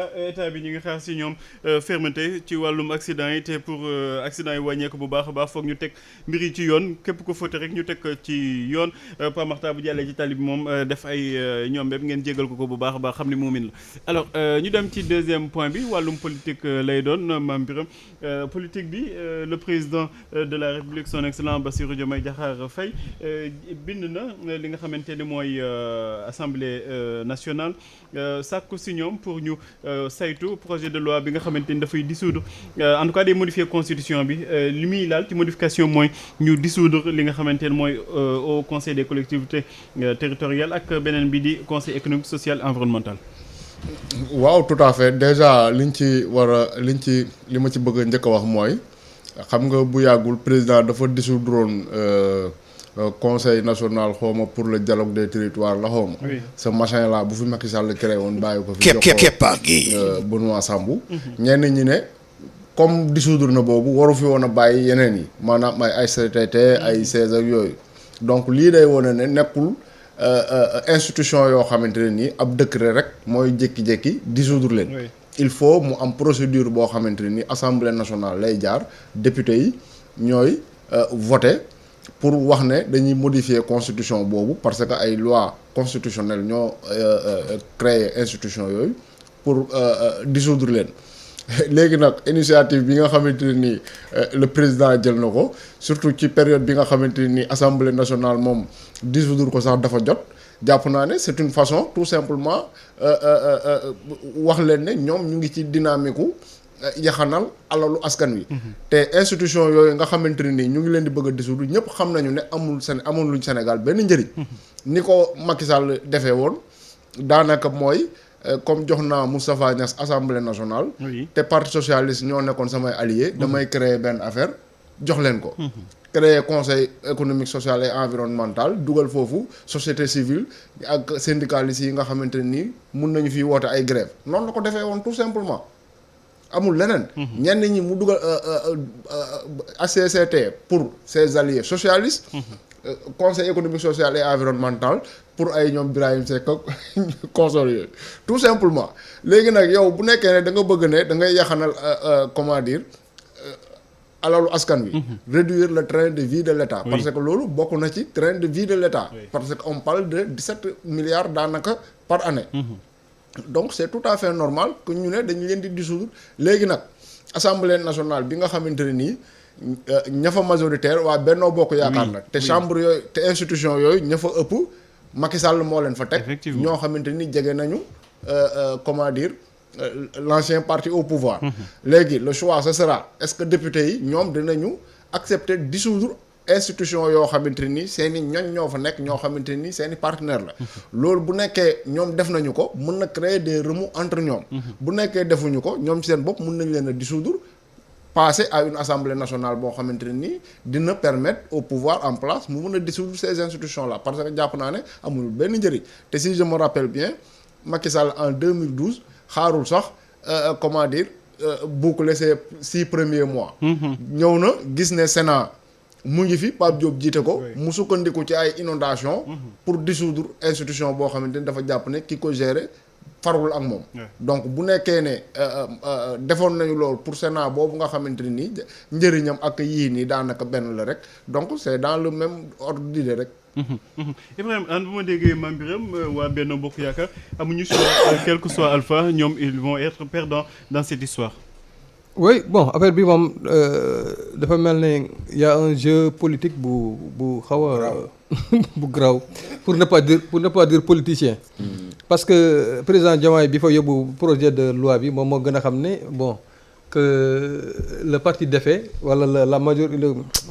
état bi ñu ngi xaar si ñoom fermeté ci wàllum accident yi te pour accident yi wàññeeku bu baax a baax foog ñu teg mbir yi ci yoon képp ko fóote rek ñu teg ci yoon Pa Makhtar bu jàllee ci tali bi moom def ay ñoom bépp ngeen jégal ko bu baax a baax xam ni muumin la. alors ñu dem ci deuxième point bi wàllum politique lay doon Mame Birame politique bi le président de la République son excellence Bassirou Diomaye Diakhar Faye bind na li nga xamante ni mooy assemblée nationale sàkku si ñoom pour ñu. saytu projet de loi bi nga xamante ni dafay dissoudre en tout cas day modifier constitution bi li muy laal ci modification mooy ñu dissoudre li nga xamante ne mooy au conseil des collectivités territoriales ak beneen bi di conseil économique social environnemental. waaw tout à fait déjà li ma ci bëgg a njëkk a wax mooy xam nga bu yàggul président dafa dissoudre woon conseil national xawma pour le dialogue des territoires la xawma ce machin là bu fi Macky Sall créé woon bàyyi ko fi jox ko Benoît Sambou ñenn ñi ne comme dissoudre na boobu waru fi woon a bàyyi yeneen yi maanaam ay ACTT ay CESE ak yooyu donc lii day wone ne nekkul institution yoo xamante ne nii ab décret rek mooy jékki-jékki dissoudre leen il faut mu am procédure boo xamante ne nii assemblée nationale lay jaar député yi ñooy voté pour wax ne dañuy modifier constitution boobu parce que ay loi constitutionnelle ñoo créer institution yooyu pour dissoudre leen léegi nag initiative bi nga xamante ne nii le président jël na ko surtout ci période bi nga xamante ne nii assemblée nationale moom dissoudre ko sax dafa jot jàpp naa ne c'est une façon tout simplement wax leen ne ñoom ñu ngi ci dynamique yaxanal alalu askan wi. te institution yooyu nga xamante ne nii ñu ngi leen di bëgg a dissoudre ñëpp xam nañu ne amul luñ Sénégal benn njëriñ. ni ko Macky Sall defee woon daanaka mooy comme jox naa Moustapha Niasse assemblée nationale. te parti socialiste ñoo nekkoon samay alliés. damay créer benn affaire jox leen ko. créer conseil économique social et environnemental dugal foofu société civile ak syndicalistes yi nga xamante ne nii mun nañu fi woote ay grève noonu la ko defee woon tout simplement. amul leneen. ñenn ñi mu dugal HCCT pour ses alliés socialistes. conseil économique social et environnemental pour ay ñoom Birahim Seck ak consort yooyu tout simplement léegi nag yow bu nekkee ne da nga bëgg ne da ngay yaxanal comment dire alalu askan wi. réduire le train de vie de l'État. parce que loolu bokk na ci train de vie de l'État. parce que on parle de 17 milliards daanaka par année. donc c'est tout à fait normal que ñu ne dañu leen di dissoudre léegi nag assemblée nationale bi nga xamante ne nii ña fa majoritaire waa Benno Bokk Yaakaar la te chambre yooyu te institution yooyu ña fa ëpp Macky Sall moo leen fa teg ñoo xamante ni jege nañu comment dire l'ancien parti au pouvoir léegi le choix ce sera est-ce que député yi ñoom dinañu accepter dissoudre institution yoo xamante ni seeni ñoñ ñoo fa nekk ñoo xamante ni seeni partenaire la loolu bu nekkee ñoom def nañu ko mën na créer des remous entre ñoom bu nekkee defuñu ko ñoom seen bopp mën nañ leen a dissoudre passer à une assemblée nationale boo xamante ne nii dina permettre au pouvoir en place mu mën a dissoudre ces institutions là parce que jàpp naa ne amul benn njëriñ te si je me rappelle bien Macky Sall en 2012 xaarul sax comment dire boucler ces 6 premiers mois ñëw na gis ne Sénat mu ngi fi Pape Diop jiite ko mu sukkandiku ci ay inondation pour dissoudre institution boo xamante ni dafa jàpp ne ki ko gérer farul ak moom donc bu nekkee ne defoon nañu loolu pour Sénat boobu nga xamante ni nii njëriñam ak yii nii daanaka benn la rek donc c'est dans le même ordre d'idée rek Ibrahima an bu ma déggee Mame Birame waa Benno Bokk Yaakaar amuñu choix quel que soit Alpha ñoom ils vont être perdants dans cette histoire. Oui bon affaire bi moom dafa mel ne y a un jeu politique bu xaw a bu graw pour ne pas dire politicien. parce que président Diomaye bi fa yóbbu projet de loi bi moom moo gën a xam ne bon que le parti défait wala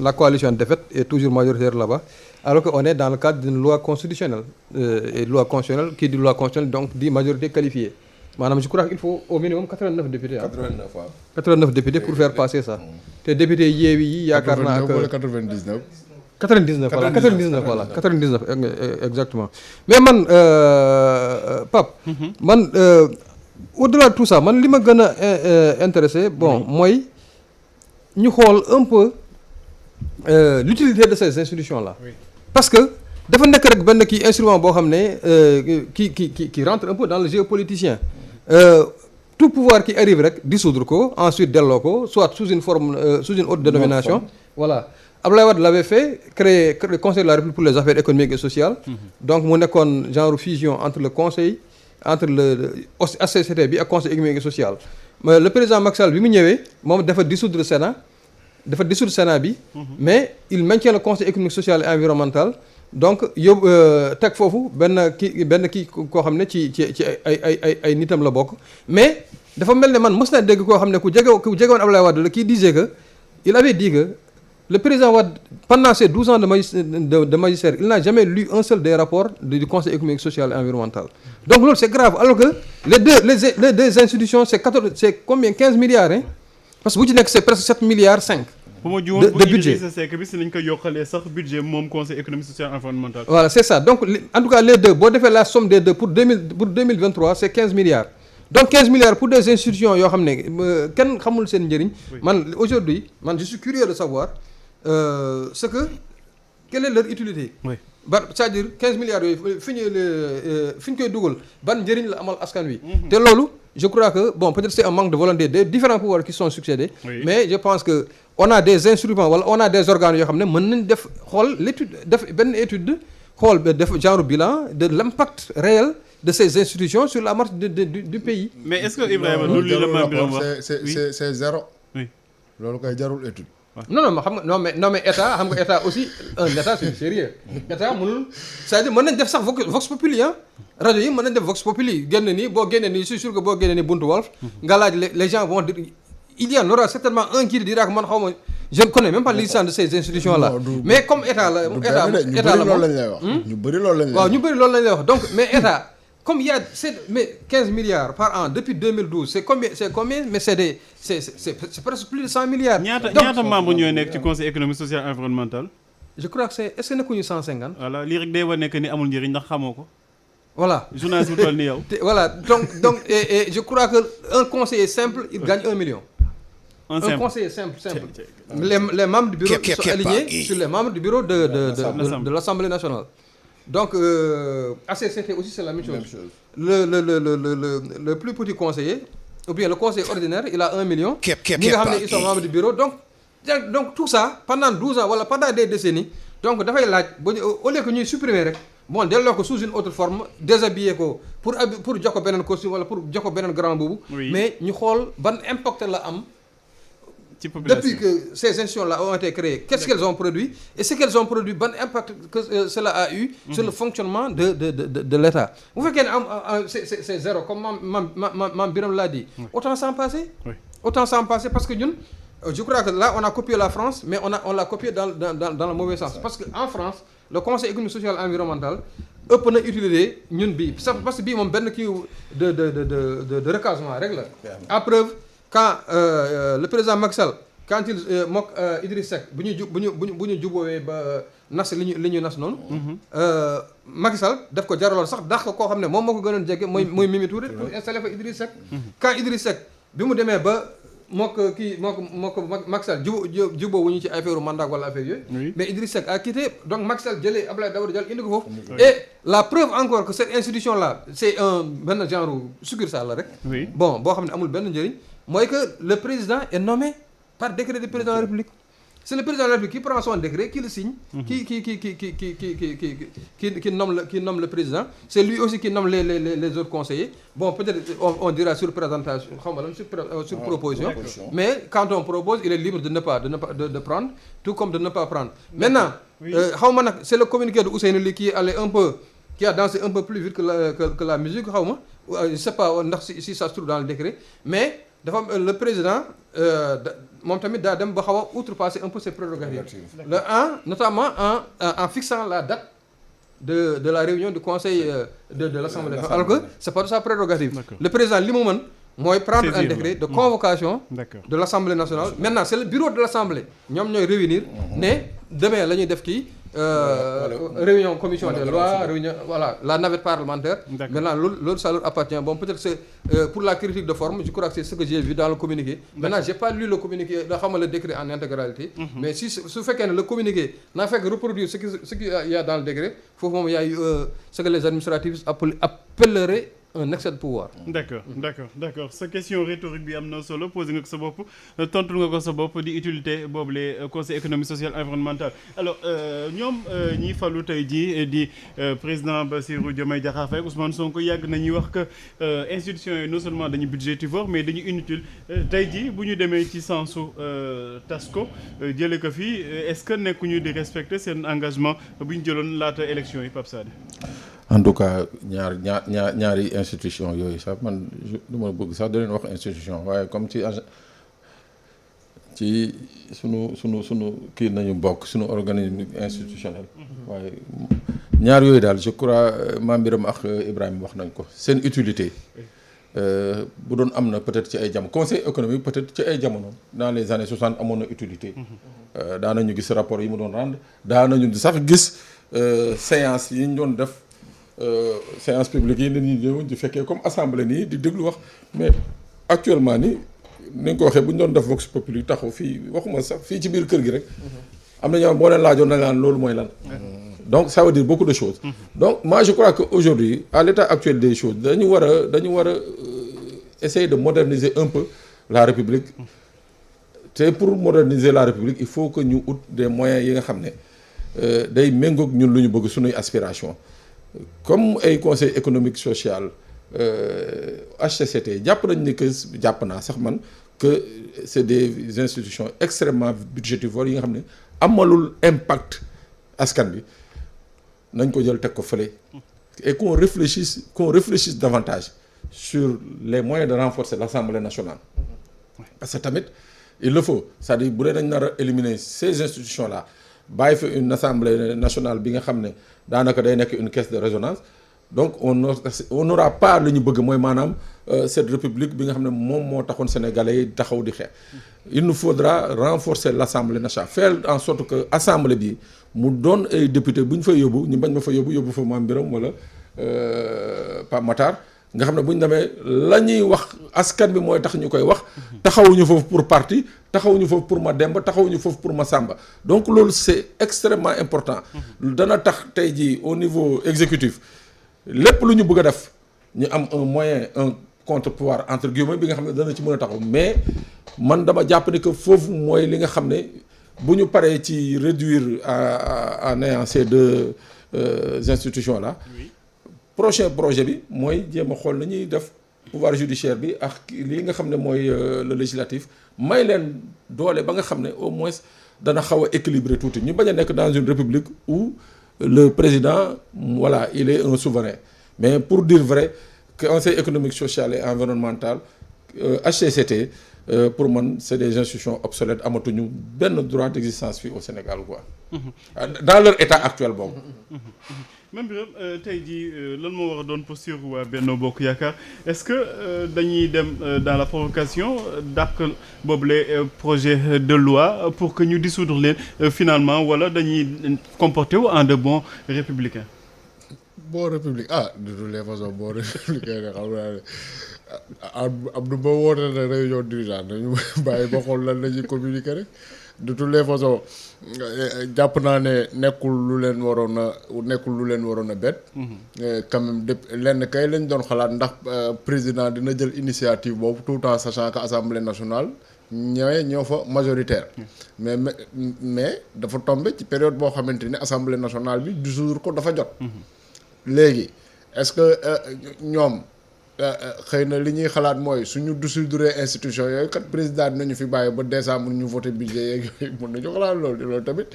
la coalition défaite est toujours majoritaire là-bas alors que on est dans le cadre d'une loi constitutionnelle et loi constitutionnelle qui dit loi constitutionnelle donc dit majorité qualifiée. maanaam je crois qu'il faut au minimum 89 députés. 89 waaw. 89 députés pour faire passer ça. te députés Yewwi yi yaakaar naa que 99. 99 voilà 99 voilà 99 exactement mais man Pape. man au-delà de tout ça man li ma gën a intéressé bon mooy ñu xool un peu l'utilité de ces institutions là. parce que dafa nekk rek benn kii instrument boo xam ne qui rentre un peu dans le jeu politicien. tout pouvoir qui arrive rek dissoudre ko ensuite delloo ko soit sous une forme sous une autre dénomination. Voilà Abdoulaye Wade l'avait fait créer le conseil de la République pour les affaires économiques et sociales. Donc mu nekkoon genre fusion entre le conseil entre le HCCT bi ak conseil économique et social. Mais le président Macky Sall bi mu ñëwee moom dafa dissoudre Sénat bi. Mais il maintient le conseil économique social et environnemental. Donc yóbbu teg foofu benn kii koo xam ne ci ay nitam la bokk. Mais dafa mel ne man mës naa dégg koo xam ne ku jegewoon Abdoulaye Wade la qui disait que il avait dit que le président Wade pendant ses 12 ans de magistère il n'a jamais lu un seul des rapports du conseil économique social et environnemental. Donc loolu c'est grave alors que les deux institutions c'est combien 15 milliards hein parce que bu ci nekk c'est presque 7 milliards 5. de budget sa sekk bi si nañ ko yokkalee sax budget moom conseil économique social et environnemental. Voilà c'est ça donc en tout cas les deux boo defee la somme des deux pour 2023 c'est 15 milliards. Donc 15 milliards pour des institutions yoo xam ne kenn xamul seen njëriñ. Man aujourd'hui je suis curieux de savoir quelle est leur utilité. Oui. C'est-à-dire 15 milliards yooyu fi ñu koy dugal ban njëriñ la amal askan wi. te loolu je crois que bon peut-être c'est un manque de volonté des différents pouvoirs qui sont succédés. Oui. Mais je pense que on a des instruments wala on a des organes yoo xam ne mën nañ def xool l'étude def benn étude xool def genre bilan de l'impact réel de ces institutions sur la marche du pays. Mais est-ce que Ibrahima loolu li la Mame Birame wax c'est zéro. Oui. loolu koy jarul étude. non ma xam nga non mais état xam nga état aussi un état c'est sérieux état mënul c'est-à-dire mën nañ def sax vox populi ah rajo yi mën nañ def vox populi génn nii boo génnee nii je suis sûr que boo génnee nii buntu Walf nga laaj les gens vont dire il y en aura certainement un qui dira que man xaw ma je ne connais même pas l'existence de ces institutions là mais comme état la état la moom ñu bëri loolu lañ lay wax waaw ñu bëri loolu lañ lay wax donc mais état comme il y a mais 15 milliards par an depuis 2012 c'est combien mais c'est presque plus de 100 milliards. ñaata membres ñooy nekk ci conseil économique social et environnemental. Je crois que est-ce que nekkuñu 150. Voilà lii rek day wane nekk ni amul njëriñ ndax xamoo ko. Voilà journaliste bu toll ni yow. Voilà donc et je crois que un conseiller simple il gagne 1 million. Un conseiller simple. Les membres du bureau sont alignés sur les membres du bureau de l'Assemblée nationale. Donc HCCT aussi c'est la même chose. Le plus petit conseiller ou bien le conseiller ordinaire il a 1 million. ñi nga xam ne ils sont membres du bureau donc tout ça pendant 12 ans wala pendant des décennies donc dafay laaj au lieu que ñuy supprimer rek bon delloo ko sous une autre forme déshabiller ko pour jox ko beneen costume wala pour jox ko beneen grand boubou. Mais ñu xool ban impact la am. Depuis que ces institutions-là ont été créées, qu'est-ce qu'elles ont produit et ce qu'elles ont produit, bon impact que cela a eu sur le fonctionnement de l'État. Vous voyez que c'est zéro, comme Mame Birame l'a dit. Autant s'en passer. Autant s'en passer parce que nous, je crois que là on a copié la France, mais on l'a copié dans le mauvais sens. Parce qu'en France, le Conseil économique, social et environnemental ëpp na utiliser ñun bii parce que bii moom benn kii de recasement rek la. À preuve. Quand le président Macky Sall quand il mook Idriss Seck bu ñu jubóowee ba nas li ñu nas noonu. Macky Sall daf ko jaraloon sax dax ko koo xam ne moom moo ko gënoon jege mooy Mimi Touré pour installer fa Idriss Seck. Quand Idriss Seck bi mu demee ba mook Macky Sall jubóowuñu ci affaire mandat wala affaire yooyu. Mais Idriss Seck a quitté donc Macky Sall jëlee Abdoulaye Daouda Diallo indi ko foofu. Et la preuve encore que cette institution là c'est benn genre succursale la rek. Bon boo xam ne amul benn njëriñ. Moi que le président est nommé par décret du président de la République. C'est le président de la République qui prend son décret, qui le signe, qui nomme le président. C'est lui aussi qui nomme les autres conseillers. Bon, peut-être on dira sur présentation, sur proposition. Mais quand on propose, il est libre de prendre, tout comme de ne pas prendre. Maintenant, c'est le communiqué de Ousseynou Ly qui a dansé un peu plus vite que la musique. Je ne sais pas si ça se trouve dans le décret, mais le président moom tamit daa dem ba xaw a outrepasser un peu ses prérogatives. Notamment en fixant la date de la réunion du conseil de l'Assemblée nationale. Alors que c'est pas de sa prérogative. Le président li mu mën mooy prendre un décret de convocation de l'Assemblée nationale. Maintenant c'est le bureau de l'Assemblée ñoom ñooy réunir ne demain la ñuy def kii réunion commission des lois, réunion, voilà, la navette parlementaire. Maintenant, l'autre ça leur appartient. Bon, peut-être c'est pour la critique de forme, je crois que c'est ce que j'ai vu dans le communiqué. Maintenant, j'ai pas lu le communiqué, le décret en intégralité. Mais si fait que le communiqué n'a fait que reproduire ce qu'il y a dans le décret, il y a eu ce que les administratifs appelleraient un excès de pouvoir. d'accord sa question rhétorique bi am na solo posé nga ko sa bopp tontul nga ko sa bopp di utilité boobu les conseil économique social environnemental alors ñoom ñi falu tey jii di président Bassirou Diomaye Diakhar Faye Ousmane Sonko yàgg nañuy wax que institutions yi non seulement dañu budgétivore mais dañu inutile tey jii bu ñu demee ci sensu tas ko jëlee ko fii est-ce que nekkuñu di respecter seen engagement bu ñu jëloon laata élection yi Pape Sané. en tout cas ñaari institution yooyu sax man du ma bëgg sax da leen wax institution waaye comme ci sunu kii nañu bokk sunu organisme institutionnel. waaye ñaar yooyu daal je crois Mame Birame ak Ibrahima wax nañ ko seen utilité bu doon am na peut-être ci ay jamono conseil économique peut-être ci ay jamono dans les années 60 amoon na utilité. daanañu gis rapport yi mu doon rendre daanañu sax gis séance yi ñu doon def. séance publique yi nit ñi ñëw di fekkee comme assemblée nii di déglu wax mais actuellement ni nga ko waxee bu ñu doon def vox populi taxaw fii waxuma sax fii ci biir kër gi rek am na ñoo boo leen laajoon na naan loolu mooy lan donc ça veut dire beaucoup de choses donc moi je crois que aujourd'hui à l'état actuel des choses dañu war a essayer de moderniser un peu la République te pour moderniser la République il faut que ñu ut des moyens yi nga xam ne day méngoog ñun lu ñu bëgg suñuy aspiration comme ay conseil économique social HCCT jàpp nañ ni que jàpp naa sax man que c'est des institutions extrêmement budgétivores yi nga xam ne amalul impact askan bi nañ ko jël teg ko fële et qu'on réfléchisse davantage sur les moyens de renforcer l'Assemblée nationale parce que tamit il le faut c'est-à-dire bu dee dañ nar a éliminer ces institutions là bàyyi fa une assemblée nationale bi nga xam ne daanaka day nekk une caisse de résonance donc on n'aura pas lu ñu bëgg mooy maanaam cette république bi nga xam ne moom moo taxoon sénégalais yi taxaw di xeex il nous faudra renforcer l'assemblée nationale faire en sorte que assemblée bi mu doon ay député bu ñu fay yóbbu ñu bañ ma fa yóbbu fa Mame Birame wala Pape Matar nga xam ne bu ñu demee la ñuy wax askan bi mooy tax ñu koy wax taxawuñu foofu pour parti taxawuñu foofu pour ma Demba taxawuñu foofu pour ma Samba donc loolu c'est extrêmement important dana tax tey jii au niveau exécutif lépp lu ñu bëgg a def ñu am un moyen un contre-pouvoir entre guillemets bi nga xam ne dana ci mën a taxaw mais man dama jàpp ne que foofu mooy li nga xam ne bu ñu paree ci réduire à néant ces deux institutions là prochain projet bi mooy jéem a xool na ñuy def pouvoir judiciaire bi ak lii nga xam ne mooy le législatif may leen doole ba nga xam ne au moins dana xaw a équilibré tuuti ñu bañ a nekk dans une république où le président voilà il est un souverain mais pour dire vrai conseil économique social et environnemental HCCT pour man c'est des institutions obsolètes amatuñu benn droit d'existence fii au Sénégal quoi dans leur état actuel boobu Mame Birame tey jii lan moo war a doon posture waa Benno Bokk Yaakaar est-ce que dañuy dem dans la provocation dàq boobule projet de loi pour que ñu dissoudre leen finalement wala dañuy comporter wu en de bons républicains. bon république de toutes les façons bon républicain ne xam naa ne Abdou Ba woote na réunion dirigeante nañu bàyyi ba xool lan la ñuy communiquer rek de toutes les façons jàpp naa ne nekkul lu leen waroon a bett. quand même lenn kay lañ doon xalaat ndax président dina jël initiative boobu tout en sachant que assemblée nationale ñoo fa majoritaire. mais dafa tombé ci période boo xamante ni assemblée nationale bi dissoudre ko dafa jot. léegi est-ce que ñoom. xëy na li ñuy xalaat mooy suñu dissoudre institution yooyu kat président dinañu fi bàyyi ba décembre ñu voté budget yeeg yooyu mën nañu xalaat loolu tamit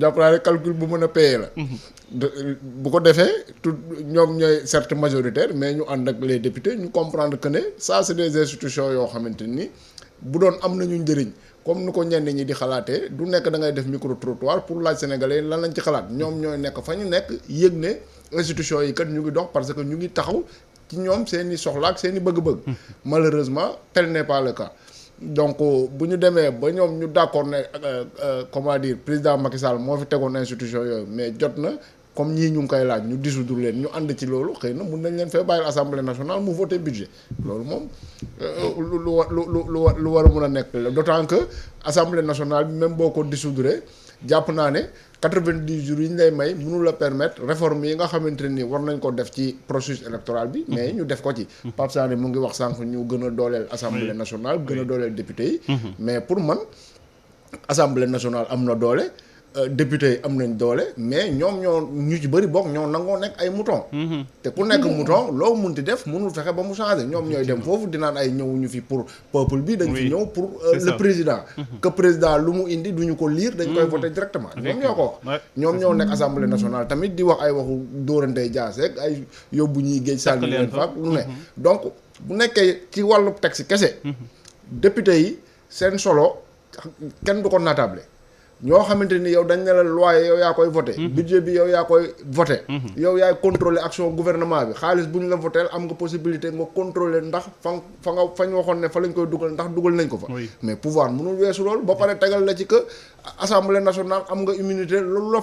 jàpp naa ne calcul bu mën a payer la. bu ko defee tout ñoom ñooy certes majoritaire mais ñu ànd ak les députés ñu comprendre que ne ça c'est des institutions yoo xamante ni bu doon am nañu njëriñ comme ni ko ñenn ñi di xalaatee du nekk da ngay def micro trottoir pour laaj sénégalais lan lañ ci xalaat ñoom ñooy nekk fa ñu nekk yëg ne institutions yi kat ñu ngi dox parce que ñu ngi taxaw. ci ñoom seeni soxla ak seeni bëgg-bëgg malheureusement tel n'est pas le cas donc bu ñu demee ba ñoom ñu d'accord ne comment dire président Macky Sall moo fi tegoon institution yooyu mais jot na comme ñii ñu ngi koy laaj ñu dissoudre leen ñu ànd ci loolu xëy na mun nañ leen fee bàyyil assemblée nationale mu voter budget loolu moom lu war a mun a nekk la d'autant que assemblée nationale bi même boo ko dissoudre jàpp naa ne 90 jours yi ñu lay may mënul la permettre réforme yi nga xamante ni war nañ ko def ci processus électoral bi mais ñu def ko ci Pape Sané mu ngi wax sànq ñu gën a dooleel assemblée nationale gën a dooleel député yi mais pour man assemblée nationale am na doole député yi am nañ doole mais ñoom ñoo ñu ci bëri bokk ñoo nangoo nekk ay mouton te ku nekk mouton loo munti def mënul fexe ba mu changer ñoom ñooy dem foofu dinaan ay ñëwuñu fi pour peuple bi dañ fi ñëw pour le président que président lu mu indi duñu ko lire dañ koy voter directement ñoom ñoo ko wax ñoom ñoo nekk assemblée nationale tamit di wax ay waxu dóorantey jaaseeg ay yóbbu ñuy géej sànni leen faak lu ne donc bu nekkee ci wàllu texte kese député yi seen solo kenn du ko natable ñoo xamante ni yow dañ ne la loi yow yaa koy voté budget bi yow yaa koy voté yow yaay contrôler action gouvernement bi xaalis bu ñu la voté am nga possibilité nga contrôler ndax fañ waxoon ne fa lañ koy dugal ndax dugal nañ ko fa mais pouvoir mënul weesu loolu ba pare tegal la ci que assemblée nationale am nga immunité lu la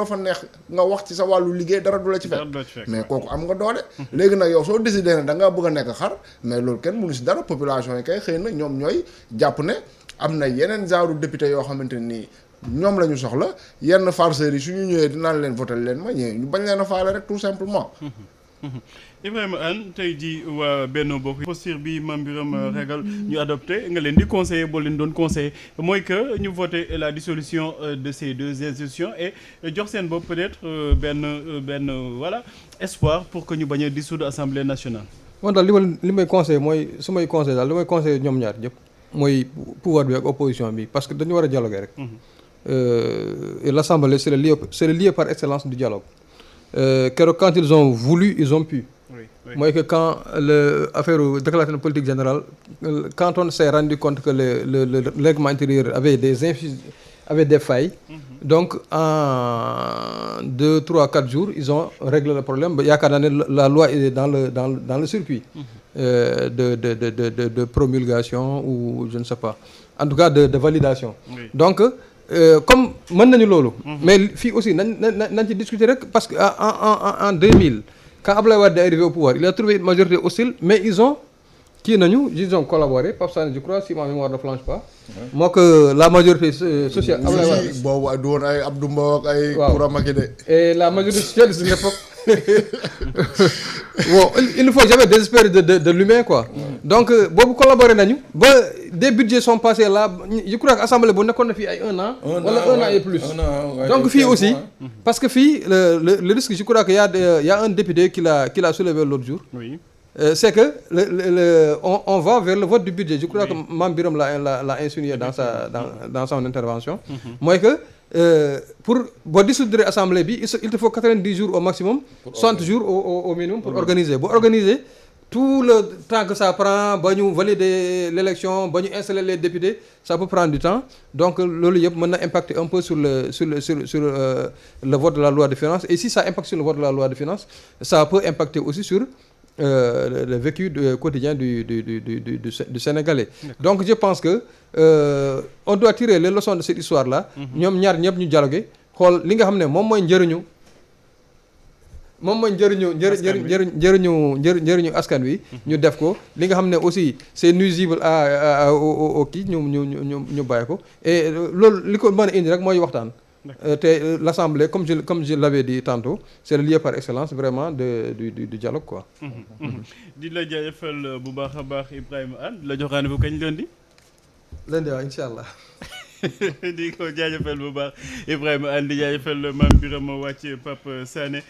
fa neex nga wax ci sa wàllu liggéey dara du la ci fekk mais kooku am nga doole léegi nag yow soo décidé ne da ngaa bëgg a nekk xar mais loolu kenn mënu si dara population yi kay xëy na ñoom ñooy jàpp ne am na yeneen genre député yoo xamante nii ñoom la ñu soxla yenn farceurs yi suñu ñëwee dinaan leen voter leen ma ñëwee ñu bañ leen a faale rek tout simplement. Ibrahima Anne tey jii waa Benno Bokk posture bi Mame Birame Régal ñu adopté nga leen di conseiller boo leen doon conseiller mooy que ñu voter la dissolution de ces deux institutions et jox seen bopp peut-être benn voilà espoir pour que ñu bañ a dissoudre Assemblée nationale. man daal li may conseiller mooy su may conseiller daal li may conseiller ñoom ñaar ñëpp mooy pouvoir bi ak opposition bi parce que dañu war a dialoguer rek. Et l'Assemblée c'est le lieu par excellence du dialogue. Keroog quand ils ont voulu ils ont pu. mooy que quand affaire déclaration politique générale quand on s'est rendu compte que le règlement intérieur avait des failles. Donc en 2, 3, 4 jours ils ont réglé le problème ba yaakaar naa ne la loi est dans le circuit. De promulgation ou je ne sais pas en tout cas de validation. Donc comme mën nañu loolu. Mais fii aussi nañ ci discuter rek parce que en 2000 quand Abdoulaye Wade est arrivé au pouvoir il a trouvé une majorité hostile mais ils ont collaboré Pape Sané je crois si ma mémoire ne flanche pas. moo que la majorité sociale. Abdoulaye Wade boobu du woon ay Abdou Mbow ak ay. Koura Macky de. Et la majorité socialiste de l'époque. Bon il ne faut jamais désespérer de l'humain quoi. Donc boobu collaboré nañu ba des budgets sont passés là je crois que assemblée bu nekkoon na fii ay 1 an. wala 1 an et plus. Donc fii aussi. parce que fii le risque je crois que y a un député qui l'a soulevé l'autre jour. Oui. C'est que on va vers le vote du budget je crois que Mame Birame l'a insinué dans son intervention. Mooy que pour boo dissoudre assemblée bi il te faut 90 jours au maximum. 60 jours au minimum pour organiser boo organiser. Tout le temps que ça prend ba ñu valider l'élection ba ñu installer les députés ça peut prendre du temps donc loolu yëpp mën na impacter un peu sur le vote de la loi de finances et si ça impacte sur le vote de la loi de finances ça peut impacter aussi sur le vécu quotidien du Sénégalais. Donc je pense que on doit tirer les leçons de cette histoire là. ñoom ñaar ñëpp ñu dialoguer xool li nga xam ne moom mooy njëriñu askan wi. ñu def ko li nga xam ne aussi c'est nuisible au kii ñu bàyyi ko et loolu li ko mën a indi rek mooy waxtaan. te l'Assemblée comme je l'avais dit tantôt c'est le lieu par excellence vraiment du dialogue quoi. di la jaajëfal bu baax a baax Ibrahima Anne di la jox rendez-vous kañ lundi. lundi waaw incha allah. di ko jaajëfal bu baax Ibrahima Anne di jaajëfal Mame Birame wàcc Pape Sané.